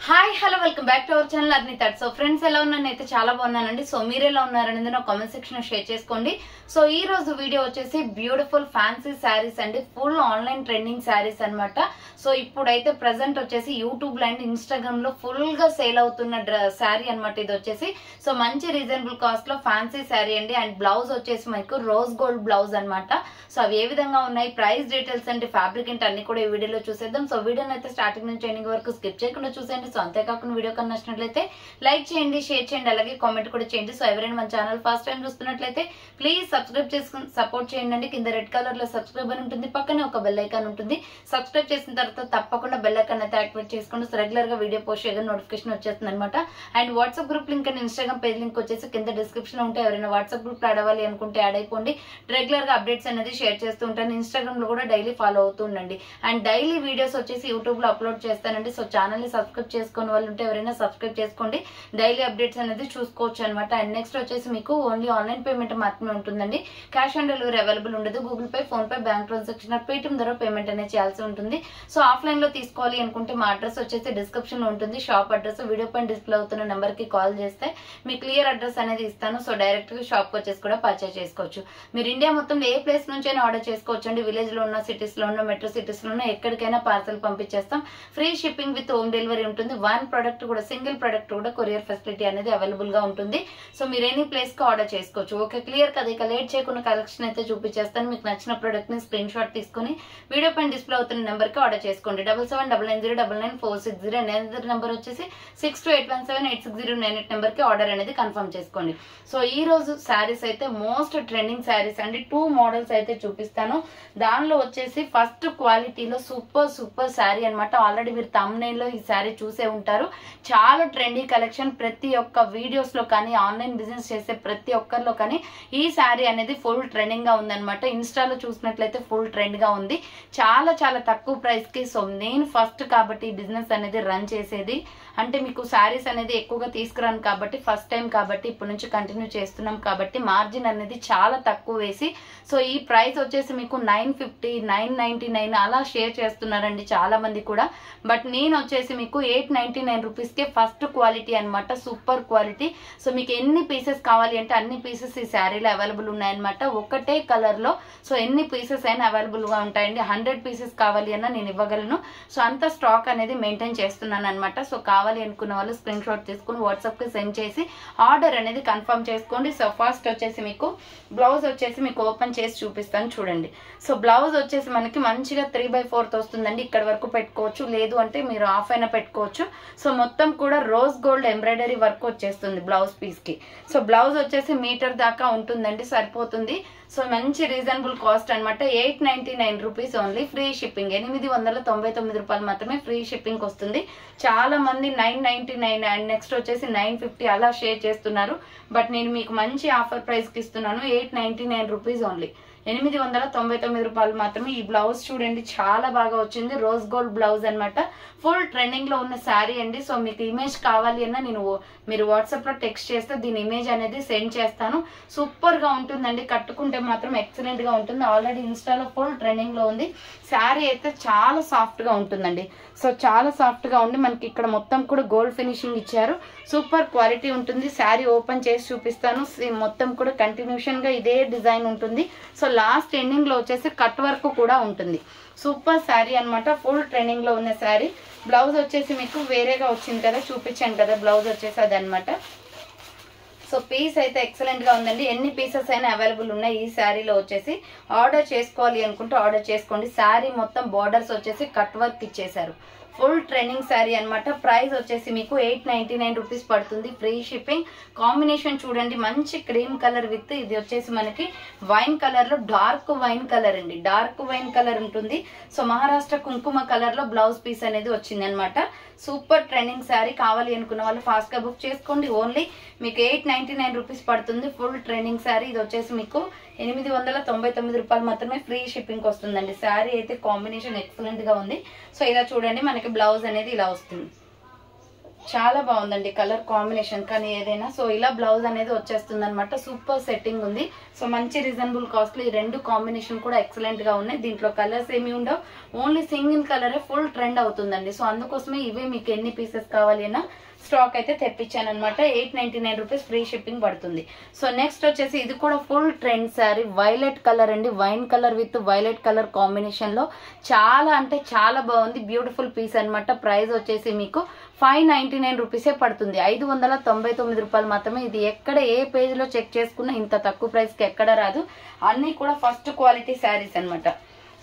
Hi hello welcome back to our channel అర్ని thought. So friends ఎలా ఉన్నాను అయితే చాలా బాగున్నానండి. సో మీరు ఎలా ఉన్నారనేది నా కామెంట్ సెక్షన్ లో షేర్ చేసుకోండి. సో ఈ రోజు వీడియో వచ్చేసి బ్యూటిఫుల్ ఫ్యాన్సీ శారీస్ అండి, ఫుల్ ఆన్లైన్ ట్రెండింగ్ శారీస్ అన్నమాట. సో ఇప్పుడైతే ప్రెసెంట్ వచ్చేసి యూట్యూబ్ లో అండ్ ఇన్స్టాగ్రామ్ లో ఫుల్ గా సేల్ అవుతున్న శారీ అనమాట. ఇది వచ్చేసి సో మంచి రీజనబుల్ కాస్ట్ లో ఫ్యాన్సీ శారీ అండి. అండ్ బ్లౌజ్ వచ్చేసి మనకు రోజ్ గోల్డ్ బ్లౌజ్ అనమాట. సో అవి ఏ విధంగా ఉన్నాయి, ప్రైస్ డీటెయిల్స్ అంటే ఫ్యాబ్రిక్ అంటే అన్ని కూడా ఈ వీడియోలో చూసేద్దాం. సో వీడియోని అయితే స్టార్టింగ్ నుంచి ఎండింగ్ వరకు స్కిప్ చేయకుండా చూసేయండి. సో అంతేకాకుండా వీడియో కన్నా నచ్చినట్లయితే లైక్ చేయండి, షేర్ చేయండి, అలాగే కామెంట్ కూడా చేయండి. సో ఎవరైనా మన ఛానల్ ఫస్ట్ టైం చూస్తున్నట్లయితే ప్లీజ్ సబ్స్క్రైబ్ చేసుకుని సపోర్ట్ చేయండి. కింద రెడ్ కలర్ లో సబ్స్క్రైబ్ అని ఉంటుంది, పక్కనే ఒక బెల్ ఐకాన్ ఉంటుంది. సబ్స్క్రైబ్ చేసిన తర్వాత తప్పకుండా బెల్ ఐకాన్ అయితే యాక్టివేట్ చేసుకోండి. సో రెగ్యులర్ గా వీడియో పోస్ట్ చేయగా నోటిఫికేషన్ వచ్చేస్తుంది అనమాట. And WhatsApp group link and Instagram page link వచ్చేసి కింద డిస్క్రిప్షన్ లో ఉంటే ఎవరైనా వాట్సాప్ గ్రూప్ యాడ్ అవ్వాలి అనుకుంటే యాడ్ అయిపోండి. రెగ్యులర్ గా అప్డేట్స్ అనేది షేర్ చేస్తూ ఉంటాను. ఇన్స్టాగ్రామ్ లో కూడా డైలీ ఫాలో అవుతూ ఉండండి. అండ్ డైలీ వీడియోస్ వచ్చేసి యూట్యూబ్ లో అప్లోడ్ చేస్తానండి. సో ఛానల్ ని సబ్స్క్రైబ్ చేసుకునే వాళ్ళు ఉంటే ఎవరైనా సబ్స్క్రైబ్ చేసుకోండి, డైలీ అప్డేట్స్ అనేది చూసుకోవచ్చు అనమాట. అండ్ నెక్స్ట్ వచ్చేసి మీకు ఓన్లీ ఆన్లైన్ పేమెంట్ మాత్రమే ఉంటుందండి. క్యాష్ ఆన్ డెలివరీ అవైలబుల్ ఉండదు. Google pay, phone pay, bank transaction, Paytm ద్వారా పేమెంట్ అనేది చేయాల్సి ఉంటుంది. సో ఆఫ్లైన్ లో తీసుకోవాలి అనుకుంటే మా అడ్రస్ వచ్చేసి డిస్క్రిప్షన్ లో ఉంటుంది. షాప్ అడ్రస్ వీడియో పైన డిస్ప్లే అవుతున్న నెంబర్ కి కాల్ చేస్తే మీ క్లియర్ అడ్రస్ అనేది ఇస్తాను. సో డైరెక్ట్ గా షాప్ కి వచ్చేసి కూడా పర్చేస్ చేసుకోవచ్చు. మీరు ఇండియా మొత్తం ఏ ప్లేస్ నుంచి అయినా ఆర్డర్ చేసుకోవచ్చు అండి. విలేజ్ లో ఉన్న, సిటీస్ లో ఉన్న, మెట్రో సిటీస్ లో ఉన్న ఎక్కడికైనా పార్సల్ పంపించేస్తాం. Free shipping with home delivery ఉంటుంది. వన్ ప్రొడక్ట్ కూడా, సింగిల్ ప్రొడక్ట్ కూడా కొరియర్ ఫెసిలిటీ అనేది అవైలబుల్ గా ఉంటుంది. సో మీరు ఎనీ ప్లేస్ కి ఆర్డర్ చేసుకోవచ్చు. ఓకే, క్లియర్ కదా. ఇక లేట్ చేయకుండా కలెక్షన్ అయితే చూపించేస్తాను. మీకు నచ్చిన ప్రొడక్ట్ ని స్క్రీన్ షాట్ తీసుకుని వీడియో పైన డిస్ప్లే అవుతున్న నెంబర్ కి ఆర్డర్ చేసుకోండి. 7799099460. నెంబర్ వచ్చేసి 6281786098 నెంబర్ కి ఆర్డర్ అనేది కన్ఫర్మ్ చేసుకోండి. సో ఈ రోజు శారీస్ అయితే మోస్ట్ ట్రెండింగ్ శారీస్ అండి. 2 మోడల్స్ అయితే చూపిస్తాను. దానిలో వచ్చేసి ఫస్ట్ క్వాలిటీలో సూపర్ శారీ అనమాట. ఆల్రెడీ మీరు థంబ్నెయిల్ లో ఈ శారీ చూసే ఉంటారు. చాలా ట్రెండీ కలెక్షన్. ప్రతి ఒక్క వీడియోస్ లో కానీ, ఆన్లైన్ బిజినెస్ చేసే ప్రతి ఒక్కరిలో కానీ ఈ శారీ అనేది ఫుల్ ట్రెండింగ్ గా ఉందన్నమాట. ఇన్స్టాలో చూసినట్లయితే ఫుల్ ట్రెండ్ గా ఉంది. చాలా తక్కువ ప్రైస్ కి. సో నేను ఫస్ట్ కాబట్టి ఈ బిజినెస్ అనేది రన్ చేసేది, అంటే మీకు శారీస్ అనేది ఎక్కువగా తీసుకురాను కాబట్టి, ఫస్ట్ టైం కాబట్టి, ఇప్పటి నుంచి కంటిన్యూ చేస్తున్నాం కాబట్టి మార్జిన్ అనేది చాలా తక్కువ వేసి, సో ఈ ప్రైస్ వచ్చేసి మీకు 950, 999 అలా షేర్ చేస్తున్నారండి చాలా మంది కూడా. బట్ నేను వచ్చేసి మీకు 899 రూపీస్ కే ఫస్ట్ క్వాలిటీ అనమాట. Super quality. సో మీకు ఎన్ని పీసెస్ కావాలి అంటే అన్ని పీసెస్ ఈ శారీలో అవైలబుల్ ఉన్నాయన్నమాట. ఒకటే కలర్ లో సో ఎన్ని పీసెస్ అయినా అవైలబుల్ గా ఉంటాయండి. 100 పీసెస్ కావాలి అన్నా నేను ఇవ్వగలను. సో అంత స్టాక్ అనేది మెయింటైన్ చేస్తున్నాను అనమాట. సో కావాలి అనుకున్న వాళ్ళు స్క్రీన్ షాట్ తీసుకుని వాట్సాప్ కి సెండ్ చేసి ఆర్డర్ అనేది కన్ఫర్మ్ చేసుకోండి. సో ఫస్ట్ వచ్చేసి మీకు బ్లౌజ్ వచ్చేసి మీకు ఓపెన్ చేసి చూపిస్తాను చూడండి. సో బ్లౌజ్ వచ్చేసి మనకి మంచిగా 3/4 వస్తుందండి. ఇక్కడ వరకు పెట్టుకోవచ్చు, లేదు అంటే మీరు హాఫ్ అయినా పెట్టుకోవచ్చు. సో మొత్తం కూడా రోజ్ గోల్డ్ ఎంబ్రాయిడరీ వర్క్ వచ్చేస్తుంది బ్లౌజ్ పీస్ కి. సో బ్లౌజ్ వచ్చేసి మీటర్ దాకా ఉంటుందండి, సరిపోతుంది. సో మంచి రీజనబుల్ కాస్ట్ అనమాట. 899 రూపీస్ ఓన్లీ. Free shipping. 899 రూపాయలు మాత్రమే ఫ్రీ షిప్పింగ్ వస్తుంది. చాలా మంది 999 అండ్ నెక్స్ట్ వచ్చేసి 950 అలా షేర్ చేస్తున్నారు. బట్ నేను మీకు మంచి ఆఫర్ ప్రైస్ కి ఇస్తున్నాను. 899 రూపీస్ ఓన్లీ. 899 రూపాయలు మాత్రమే. ఈ బ్లౌజ్ చూడండి చాలా బాగా వచ్చింది. రోజ్ గోల్డ్ బ్లౌజ్ అనమాట. ఫుల్ ట్రెండింగ్ లో ఉన్న శారీ అండి. సో మీకు ఇమేజ్ కావాలి అన్నా మీరు వాట్సాప్ లో టెక్స్ట్ చేస్తే దీని ఇమేజ్ అనేది సెండ్ చేస్తాను. సూపర్ గా ఉంటుందండి. కట్టుకుంటే మాత్రం ఎక్సలెంట్ గా ఉంటుంది. ఆల్రెడీ ఇన్స్టాలో ఫుల్ ట్రెండింగ్ లో ఉంది. శారీ అయితే చాలా సాఫ్ట్ గా ఉంటుందండి. సో చాలా సాఫ్ట్ గా ఉండి మనకి ఇక్కడ మొత్తం కూడా గోల్డ్ ఫినిషింగ్ ఇచ్చారు. సూపర్ క్వాలిటీ ఉంటుంది. శారీ ఓపెన్ చేసి చూపిస్తాను. మొత్తం కూడా కంటిన్యూషన్ గా ఇదే డిజైన్ ఉంటుంది. సో లాస్ట్ ఎండింగ్ లో వచ్చేసి కట్ వర్క్ కూడా ఉంటుంది. సూపర్ శారీ అనమాట. ఫుల్ ట్రెండింగ్ లో ఉన్న శారీ. బ్లౌజ్ వచ్చేసి మీకు వేరేగా వచ్చింది కదా, చూపించాను కదా బ్లౌజ్ వచ్చేసి అది అనమాట. సో పీస్ అయితే ఎక్సలెంట్ గా ఉందండి. ఎన్ని పీసెస్ అయినా అవైలబుల్ ఉన్నాయి ఈ శారీలో వచ్చేసి. ఆర్డర్ చేసుకోవాలి అనుకుంటే ఆర్డర్ చేసుకోండి. శారీ మొత్తం బోర్డర్స్ వచ్చేసి కట్ వర్క్ ఇచ్చేసారు. ఫుల్ ట్రెండింగ్ శారీ అనమాట. ప్రైస్ వచ్చేసి మీకు 899 రూపీస్ పడుతుంది. Free shipping. కాంబినేషన్ చూడండి, మంచి క్రీమ్ కలర్ విత్ ఇది వచ్చేసి మనకి వైన్ కలర్ లో డార్క్ వైన్ కలర్ అండి. డార్క్ వైన్ కలర్ ఉంటుంది. సో మహారాష్ట్ర కుంకుమ కలర్ లో బ్లౌజ్ పీస్ అనేది వచ్చింది అనమాట. Super trending sari. కావాలి అనుకున్న వాళ్ళు ఫాస్ట్ గా బుక్ చేసుకోండి. ఓన్లీ మీకు 899 రూపీస్ పడుతుంది. Full trending sari. ఇది వచ్చేసి మీకు 899 రూపాయలు మాత్రమే ఫ్రీ షిప్పింగ్ వస్తుందండి. శారీ అయితే కాంబినేషన్ ఎక్సలెంట్ గా ఉంది. సో ఇలా చూడండి, మనకి బ్లౌజ్ అనేది ఇలా వస్తుంది. చాలా బాగుందండి కలర్ కాంబినేషన్ కానీ ఏదైనా. సో ఇలా బ్లౌజ్ అనేది వచ్చేస్తుంది అనమాట. సూపర్ సెట్టింగ్ ఉంది. సో మంచి రీజనబుల్ కాస్ట్ లో ఈ రెండు కాంబినేషన్ కూడా ఎక్సలెంట్ గా ఉన్నాయి. దీంట్లో కలర్స్ ఏమి ఉండవు, ఓన్లీ సింగిల్ కలరే ఫుల్ ట్రెండ్ అవుతుందండి. సో అందుకోసమే ఇవే మీకు ఎన్ని పీసెస్ కావాలి అన్నా స్టాక్ అయితే తెప్పించాను అనమాట. 899 రూపీస్ ఫ్రీ షిప్పింగ్ పడుతుంది. సో నెక్స్ట్ వచ్చేసి ఇది కూడా full trend sari, violet colour అండి. Wine colour with violet colour combination లో చాలా అంటే చాలా బాగుంది. బ్యూటిఫుల్ పీస్ అనమాట. ప్రైస్ వచ్చేసి మీకు 599 రూపీసే పడుతుంది. 599 రూపాయలు మాత్రమే. ఇది ఎక్కడ ఏ పేజ్ లో చెక్ చేసుకున్నా ఇంత తక్కువ ప్రైస్ కి ఎక్కడ రాదు. అన్ని కూడా ఫస్ట్ క్వాలిటీ శారీస్ అనమాట.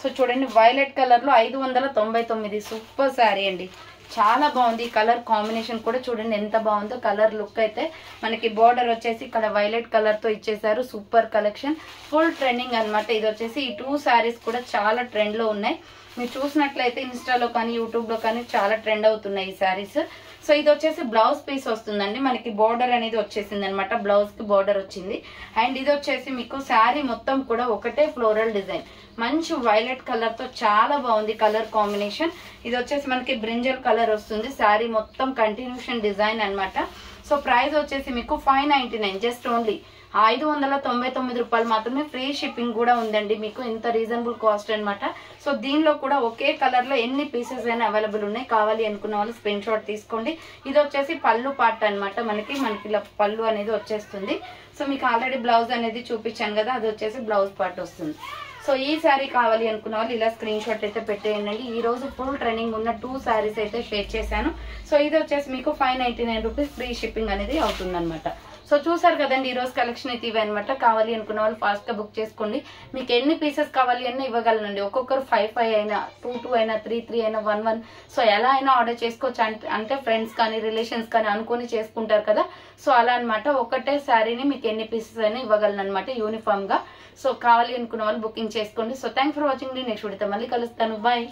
సో చూడండి వైలెట్ కలర్ లో 599 సూపర్ శారీ అండి. చాలా బాగుంది. కలర్ కాంబినేషన్ కూడా చూడండి ఎంత బాగుందో. కలర్ లుక్ అయితే మనకి బోర్డర్ వచ్చేసి ఇక్కడ వైలెట్ కలర్ తో ఇచ్చేసారు. సూపర్ కలెక్షన్, ఫుల్ ట్రెండింగ్ అనమాట. ఇది వచ్చేసి ఈ 2 శారీస్ కూడా చాలా ట్రెండ్ లో ఉన్నాయి. మీరు చూసినట్లయితే ఇన్స్టాలో కానీ యూట్యూబ్ లో కానీ చాలా ట్రెండ్ అవుతున్నాయి ఈ శారీస్. సో ఇది వచ్చేసి బ్లౌజ్ పీస్ వస్తుందండి. మనకి బోర్డర్ అనేది వచ్చేసింది అనమాట. బ్లౌజ్ కి బోర్డర్ వచ్చింది. అండ్ ఇది వచ్చేసి మీకు శారీ మొత్తం కూడా ఒకటే ఫ్లోరల్ డిజైన్, మంచి వైలెట్ కలర్ తో చాలా బాగుంది కలర్ కాంబినేషన్. ఇది వచ్చేసి మనకి బ్రింజల్ కలర్ వస్తుంది. శారీ మొత్తం కంటిన్యూషన్ డిజైన్ అనమాట. సో ప్రైస్ వచ్చేసి మీకు 599, జస్ట్ ఓన్లీ 599 రూపాయలు మాత్రమే. ఫ్రీ షిప్పింగ్ కూడా ఉందండి మీకు. ఇంత రీజనబుల్ కాస్ట్ అనమాట. సో దీనిలో కూడా ఒకే కలర్ లో ఎన్ని పీసెస్ అయినా అవైలబుల్ ఉన్నాయి. కావాలి అనుకున్న వాళ్ళు స్క్రీన్ షాట్ తీసుకోండి. ఇది వచ్చేసి పళ్ళు పార్ట్ అనమాట. మనకి ఇలా పళ్ళు అనేది వచ్చేస్తుంది. సో మీకు ఆల్రెడీ బ్లౌజ్ అనేది చూపించాను కదా, అది వచ్చేసి బ్లౌజ్ పార్ట్ వస్తుంది. సో ఈ శారీ కావాలి అనుకున్న వాళ్ళు ఇలా స్క్రీన్ షాట్ అయితే పెట్టేయండి. ఈ రోజు ఫుల్ ట్రెండింగ్ ఉన్న 2 శారీస్ అయితే షేర్ చేశాను. సో ఇది వచ్చేసి మీకు 599 రూపీస్ ఫ్రీ షిప్పింగ్ అనేది అవుతుంది అనమాట. సో చూసారు కదండి ఈ రోజు కలెక్షన్ అయితే ఇవే అనమాట. కావాలి అనుకున్న వాళ్ళు ఫాస్ట్ గా బుక్ చేసుకోండి. మీకు ఎన్ని పీసెస్ కావాలి అన్నీ ఇవ్వగలనండి. ఒక్కొక్కరు 5 అయినా, 2 అయినా, 3 అయినా, 1 సో ఎలా అయినా ఆర్డర్ చేసుకోవచ్చు. అంటే ఫ్రెండ్స్ కానీ రిలేషన్స్ కానీ అనుకుని చేసుకుంటారు కదా. సో అలా అనమాట. ఒకటే శారీని మీకు ఎన్ని పీసెస్ అయినా ఇవ్వగలను అనమాట యూనిఫామ్ గా. సో కావాలి అనుకున్న వాళ్ళు బుకింగ్ చేసుకోండి. So thanks for watching. Next వీడియోతో మళ్ళీ కలుస్తాను. బాయ్.